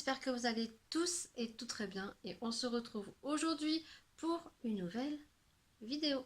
j'espère que vous allez tous et tout très bien et on se retrouve aujourd'hui pour une nouvelle vidéo.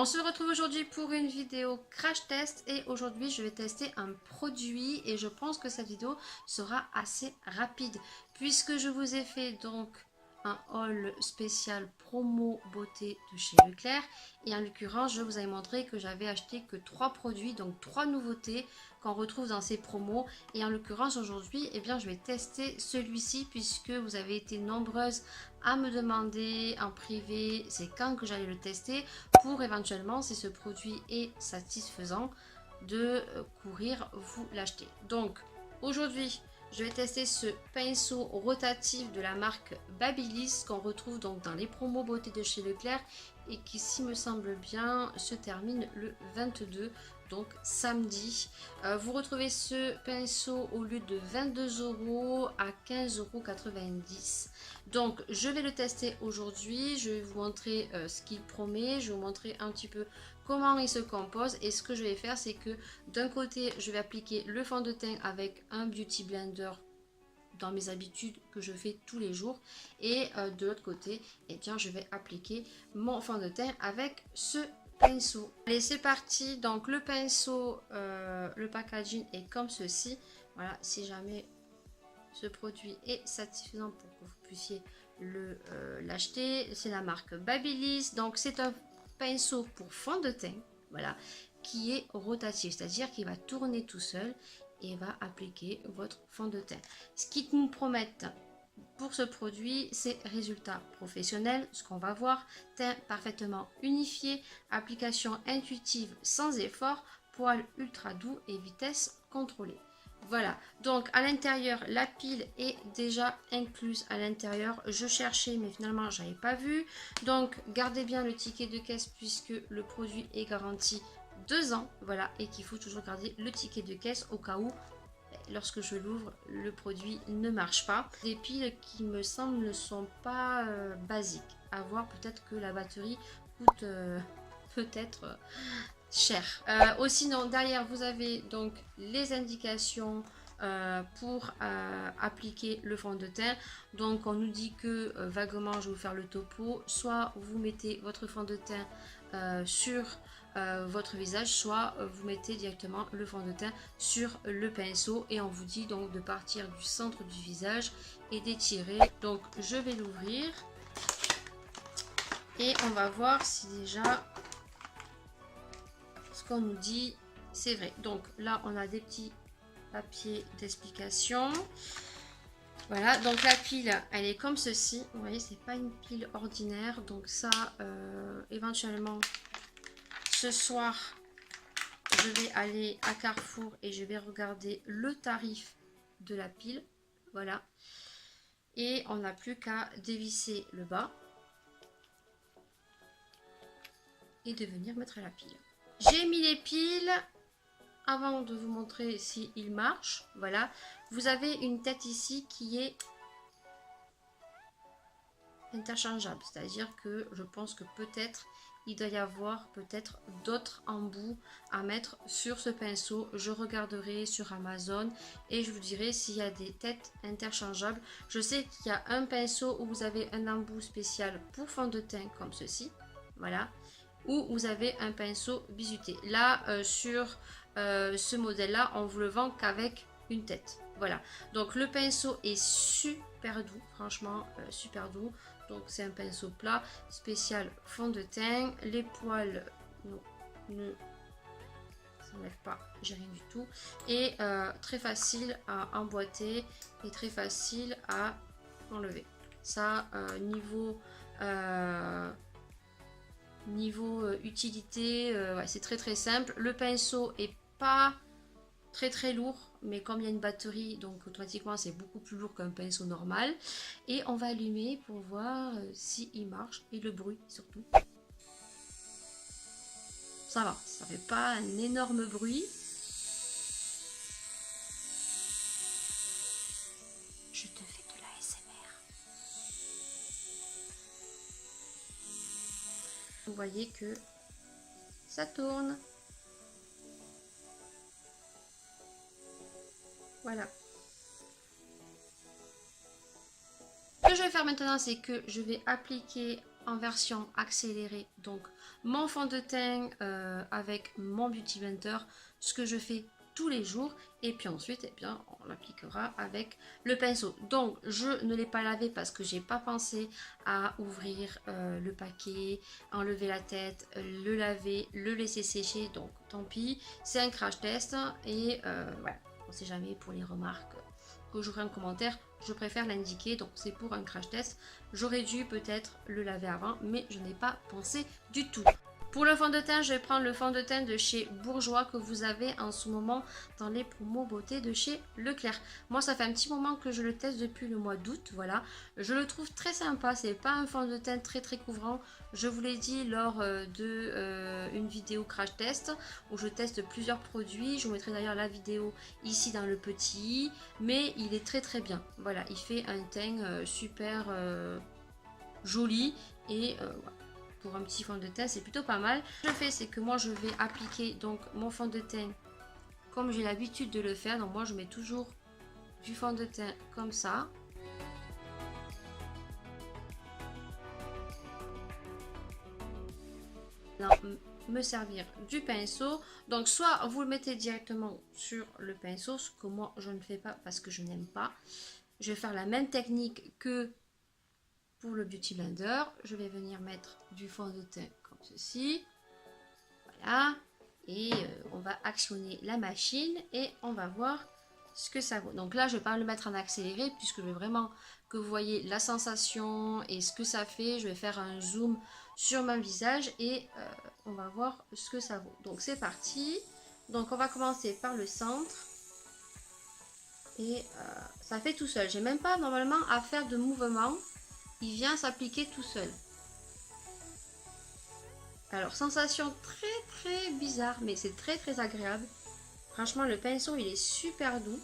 On se retrouve aujourd'hui pour une vidéo crash test et aujourd'hui je vais tester un produit et je pense que cette vidéo sera assez rapide puisque je vous ai fait donc un haul spécial promo beauté de chez Leclerc et en l'occurrence je vous avais montré que j'avais acheté que 3 produits, donc 3 nouveautés qu'on retrouve dans ces promos et en l'occurrence aujourd'hui je vais tester celui-ci puisque vous avez été nombreuses à me demander en privé c'est quand que j'allais le tester pour éventuellement, si ce produit est satisfaisant, de courir vous l'acheter. Donc aujourd'hui je vais tester ce pinceau rotatif de la marque Babyliss qu'on retrouve donc dans les promos beauté de chez Leclerc et qui, s'il me semble bien, se termine le 22, donc samedi. Vous retrouvez ce pinceau au lieu de 22 € à 15,90 €. Donc je vais le tester aujourd'hui, je vais vous montrer ce qu'il promet, je vais vous montrer un petit peu comment il se compose et ce que je vais faire c'est que d'un côté je vais appliquer le fond de teint avec un beauty blender dans mes habitudes que je fais tous les jours et de l'autre côté je vais appliquer mon fond de teint avec ce pinceau. Allez, c'est parti. Donc le pinceau, le packaging est comme ceci. Voilà, si jamais ce produit est satisfaisant pour que vous puissiez l'acheter, c'est la marque Babyliss. Donc c'est un pinceau pour fond de teint, voilà, qui est rotatif, c'est-à-dire qu'il va tourner tout seul et va appliquer votre fond de teint. Ce qu'ils nous promettent pour ce produit, c'est résultat professionnel, ce qu'on va voir, teint parfaitement unifié, application intuitive sans effort, poil ultra doux et vitesse contrôlée. Voilà, donc à l'intérieur, la pile est déjà incluse à l'intérieur. Je cherchais, mais finalement, je n'avais pas vu. Donc, gardez bien le ticket de caisse puisque le produit est garanti 2 ans. Voilà, et qu'il faut toujours garder le ticket de caisse au cas où, lorsque je l'ouvre, le produit ne marche pas. Des piles qui me semblent ne sont pas basiques. À voir, peut-être que la batterie coûte peut-être cher. Sinon, derrière, vous avez donc les indications pour appliquer le fond de teint. Donc, on nous dit que vaguement, je vais vous faire le topo. Soit vous mettez votre fond de teint sur votre visage, soit vous mettez directement le fond de teint sur le pinceau et on vous dit donc de partir du centre du visage et d'étirer. Donc, je vais l'ouvrir et on va voir si déjà ce qu'on nous dit c'est vrai. Donc là on a des petits papiers d'explication. Voilà, donc la pile elle est comme ceci, vous voyez, c'est pas une pile ordinaire. Donc ça éventuellement ce soir je vais aller à Carrefour et je vais regarder le tarif de la pile. Voilà, et on n'a plus qu'à dévisser le bas et de venir mettre la pile. J'ai mis les piles. Avant de vous montrer s'il marche, voilà, vous avez une tête ici qui est interchangeable, c'est-à-dire que je pense que peut-être il doit y avoir peut-être d'autres embouts à mettre sur ce pinceau. Je regarderai sur Amazon et je vous dirai s'il y a des têtes interchangeables. Je sais qu'il y a un pinceau où vous avez un embout spécial pour fond de teint comme ceci, voilà, où vous avez un pinceau bisuté. Là sur ce modèle là on vous le vend qu'avec une tête. Voilà, donc le pinceau est super doux, franchement super doux. Donc c'est un pinceau plat spécial fond de teint. Les poils ne s'enlèvent pas, j'ai rien du tout, et très facile à emboîter et très facile à enlever. Ça niveau utilité, ouais, c'est très simple. Le pinceau est pas très lourd, mais comme il y a une batterie, donc automatiquement c'est beaucoup plus lourd qu'un pinceau normal. Et on va allumer pour voir s'il marche et le bruit surtout. Ça va, ça fait pas un énorme bruit. Je te fais de l'ASMR. Vous voyez que ça tourne. Voilà. Ce que je vais faire maintenant, c'est que je vais appliquer en version accélérée donc mon fond de teint avec mon Beauty Blender, ce que je fais tous les jours, et puis ensuite eh bien on l'appliquera avec le pinceau. Donc je ne l'ai pas lavé parce que j'ai pas pensé à ouvrir le paquet, enlever la tête, le laver, le laisser sécher, donc tant pis, c'est un crash test et voilà, on sait jamais pour les remarques que j'aurai en commentaire, je préfère l'indiquer, donc c'est pour un crash test. J'aurais dû peut-être le laver avant, mais je n'ai pas pensé du tout. Pour le fond de teint, je vais prendre le fond de teint de chez Bourjois que vous avez en ce moment dans les promos beauté de chez Leclerc. Moi, ça fait un petit moment que je le teste depuis le mois d'août, voilà. Je le trouve très sympa, c'est pas un fond de teint très couvrant. Je vous l'ai dit lors de une vidéo crash test où je teste plusieurs produits. Je vous mettrai d'ailleurs la vidéo ici dans le petit, mais il est très bien. Voilà, il fait un teint super joli et voilà. Pour un petit fond de teint, c'est plutôt pas mal. Ce que je fais, c'est que moi, je vais appliquer donc mon fond de teint comme j'ai l'habitude de le faire. Donc moi, je mets toujours du fond de teint comme ça. Non, me servir du pinceau. Donc soit vous le mettez directement sur le pinceau, ce que moi, je ne fais pas parce que je n'aime pas. Je vais faire la même technique que pour le Beauty Blender. Je vais venir mettre du fond de teint comme ceci. Voilà. Et on va actionner la machine et on va voir ce que ça vaut. Donc là, je ne vais pas le mettre en accéléré puisque je veux vraiment que vous voyez la sensation et ce que ça fait. Je vais faire un zoom sur mon visage et on va voir ce que ça vaut. Donc c'est parti. Donc on va commencer par le centre. Et ça fait tout seul. J'ai même pas normalement à faire de mouvement. Il vient s'appliquer tout seul. Alors, sensation très bizarre, mais c'est très agréable. Franchement, le pinceau, il est super doux.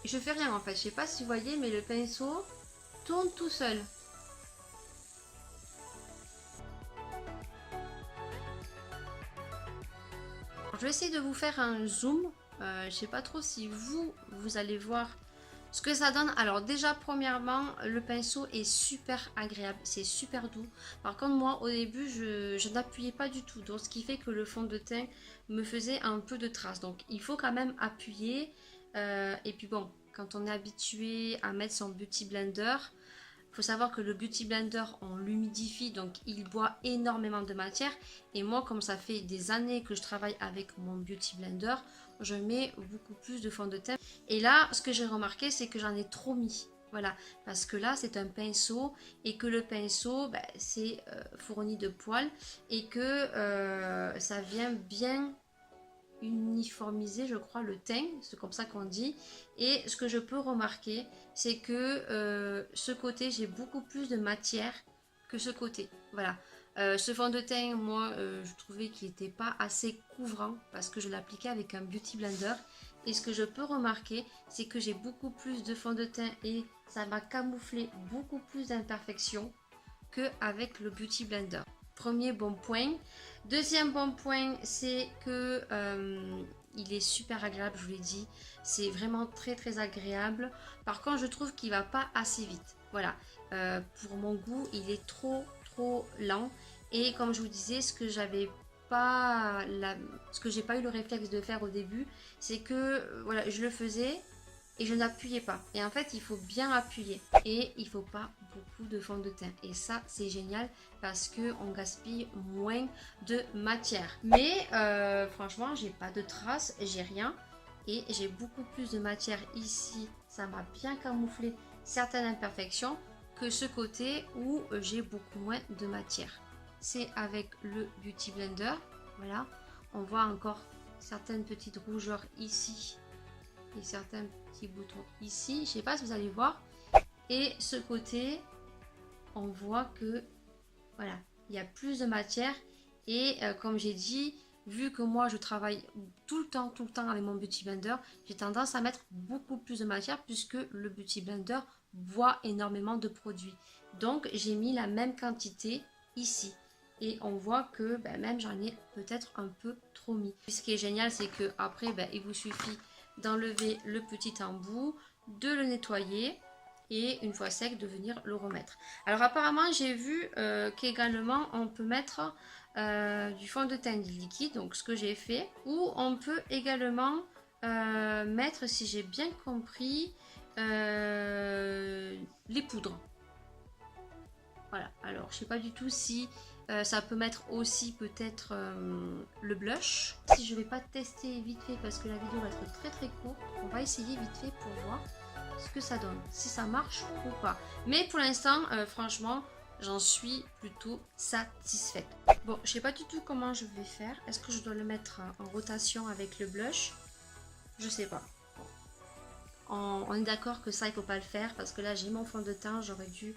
Je fais rien en fait, je sais pas si vous voyez, mais le pinceau tourne tout seul. Alors, je vais essayer de vous faire un zoom. Je sais pas trop si vous allez voir ce que ça donne. Alors déjà premièrement, le pinceau est super agréable, c'est super doux. Par contre moi au début je n'appuyais pas du tout, donc ce qui fait que le fond de teint me faisait un peu de traces. Donc il faut quand même appuyer. Et puis bon, quand on est habitué à mettre son Beauty Blender, il faut savoir que le Beauty Blender on l'humidifie, donc il boit énormément de matière. Et moi comme ça fait des années que je travaille avec mon Beauty Blender, je mets beaucoup plus de fond de teint. Et là, ce que j'ai remarqué, c'est que j'en ai trop mis. Voilà, parce que là, c'est un pinceau et que le pinceau, ben, c'est fourni de poils et que ça vient bien uniformiser, je crois, le teint. C'est comme ça qu'on dit. Et ce que je peux remarquer, c'est que ce côté, j'ai beaucoup plus de matière que ce côté. Voilà. Ce fond de teint, moi, je trouvais qu'il n'était pas assez couvrant parce que je l'appliquais avec un Beauty Blender. Et ce que je peux remarquer, c'est que j'ai beaucoup plus de fond de teint et ça m'a camouflé beaucoup plus d'imperfections qu'avec le Beauty Blender. Premier bon point. Deuxième bon point, c'est que il est super agréable, je vous l'ai dit. C'est vraiment très agréable. Par contre, je trouve qu'il va pas assez vite. Voilà. Pour mon goût, il est trop lent. Et comme je vous disais, ce que j'ai pas eu le réflexe de faire au début, c'est que voilà, je le faisais et je n'appuyais pas. Et en fait, il faut bien appuyer et il faut pas beaucoup de fond de teint. Et ça, c'est génial parce que on gaspille moins de matière. Mais franchement, j'ai pas de traces, j'ai rien et j'ai beaucoup plus de matière ici. Ça m'a bien camouflé certaines imperfections que ce côté où j'ai beaucoup moins de matière. C'est avec le Beauty Blender. Voilà, on voit encore certaines petites rougeurs ici et certains petits boutons ici. Je sais pas si vous allez voir. Et ce côté, on voit que voilà, il y a plus de matière. Et comme j'ai dit, vu que moi je travaille tout le temps avec mon Beauty Blender, j'ai tendance à mettre beaucoup plus de matière puisque le Beauty Blender boit énormément de produits. Donc j'ai mis la même quantité ici. Et on voit que même j'en ai peut-être un peu trop mis. Ce qui est génial, c'est que après il vous suffit d'enlever le petit embout, de le nettoyer et une fois sec de venir le remettre. Alors apparemment j'ai vu qu'également on peut mettre du fond de teint liquide, donc ce que j'ai fait, ou on peut également mettre, si j'ai bien compris, les poudres. Voilà, alors je sais pas du tout si ça peut mettre aussi peut-être le blush. Si je vais pas tester vite fait parce que la vidéo va être très très courte, on va essayer vite fait pour voir ce que ça donne, si ça marche ou pas. Mais pour l'instant, franchement, j'en suis plutôt satisfaite. Bon, je sais pas du tout comment je vais faire. Est-ce que je dois le mettre en rotation avec le blush? Je sais pas. On est d'accord que ça, il faut pas le faire parce que là, j'ai mon fond de teint, j'aurais dû...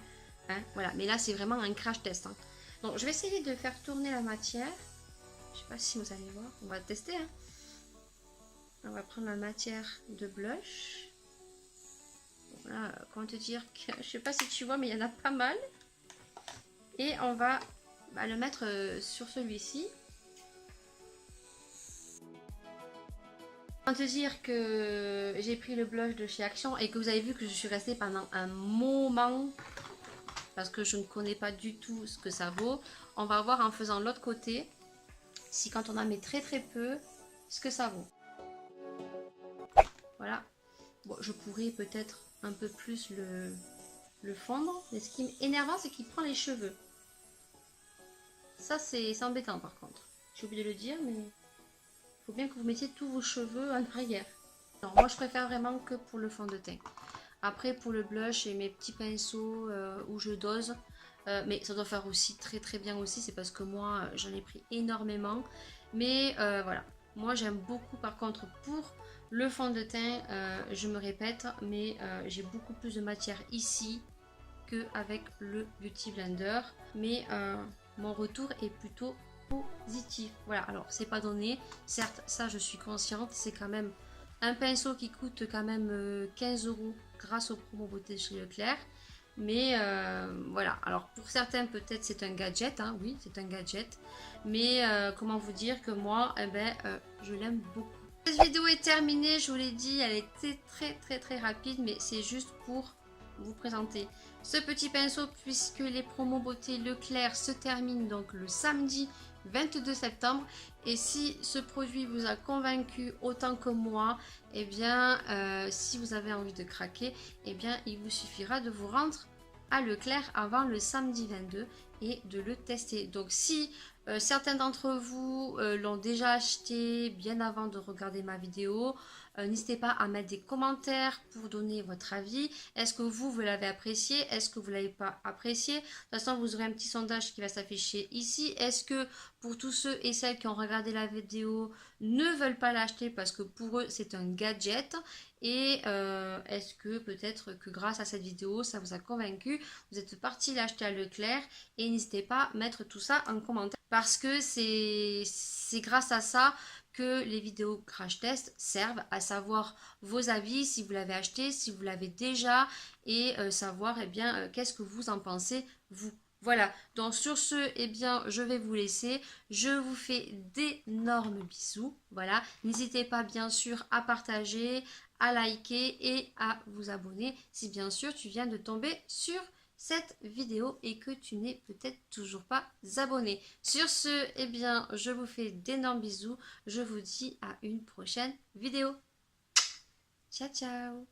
Hein, voilà, mais là, c'est vraiment un crash test. Hein. Donc, je vais essayer de faire tourner la matière. Je sais pas si vous allez voir. On va tester. Hein. On va prendre la matière de blush. Voilà, comment te dire que... Je sais pas si tu vois, mais il y en a pas mal. Et on va le mettre sur celui-ci. Comment te dire que j'ai pris le blush de chez Action et que vous avez vu que je suis restée pendant un moment parce que je ne connais pas du tout ce que ça vaut. On va voir en faisant l'autre côté si quand on en met très très peu, ce que ça vaut. Voilà. Bon, je pourrais peut-être un peu plus le fondre. Mais ce qui est énervant, c'est qu'il prend les cheveux. Ça, c'est embêtant par contre. J'ai oublié de le dire, mais il faut bien que vous mettiez tous vos cheveux en arrière. Alors moi, je préfère vraiment que pour le fond de teint. Après, pour le blush et mes petits pinceaux où je dose, mais ça doit faire aussi très très bien aussi. C'est parce que moi, j'en ai pris énormément. Mais voilà, moi j'aime beaucoup par contre pour le fond de teint, je me répète, mais j'ai beaucoup plus de matière ici qu'avec le Beauty Blender. Mais mon retour est plutôt positif. Voilà, alors c'est pas donné. Certes, ça je suis consciente, c'est quand même un pinceau qui coûte quand même 15 € grâce au promo beauté chez Leclerc. Mais voilà, alors pour certains peut-être c'est un gadget, hein, oui c'est un gadget. Mais comment vous dire que moi, je l'aime beaucoup. Cette vidéo est terminée, je vous l'ai dit, elle était très rapide. Mais c'est juste pour vous présenter ce petit pinceau puisque les promos beauté Leclerc se terminent donc le samedi 22 septembre. Et si ce produit vous a convaincu autant que moi, et bien si vous avez envie de craquer, et bien il vous suffira de vous rendre à Leclerc avant le samedi 22 et de le tester. Donc si certains d'entre vous l'ont déjà acheté bien avant de regarder ma vidéo, n'hésitez pas à mettre des commentaires pour donner votre avis. Est-ce que vous l'avez apprécié? Est-ce que vous ne l'avez pas apprécié? De toute façon, vous aurez un petit sondage qui va s'afficher ici. Est-ce que pour tous ceux et celles qui ont regardé la vidéo ne veulent pas l'acheter parce que pour eux c'est un gadget? Et est-ce que peut-être que grâce à cette vidéo ça vous a convaincu, vous êtes parti l'acheter à Leclerc? Et n'hésitez pas à mettre tout ça en commentaire parce que c'est grâce à ça que les vidéos crash test servent, à savoir vos avis, si vous l'avez acheté, si vous l'avez déjà, et savoir qu'est-ce que vous en pensez vous. Voilà, donc sur ce, je vais vous laisser. Je vous fais d'énormes bisous. Voilà, n'hésitez pas bien sûr à partager, à liker et à vous abonner si bien sûr tu viens de tomber sur cette vidéo et que tu n'es peut-être toujours pas abonné. Sur ce, je vous fais d'énormes bisous. Je vous dis à une prochaine vidéo. Ciao, ciao!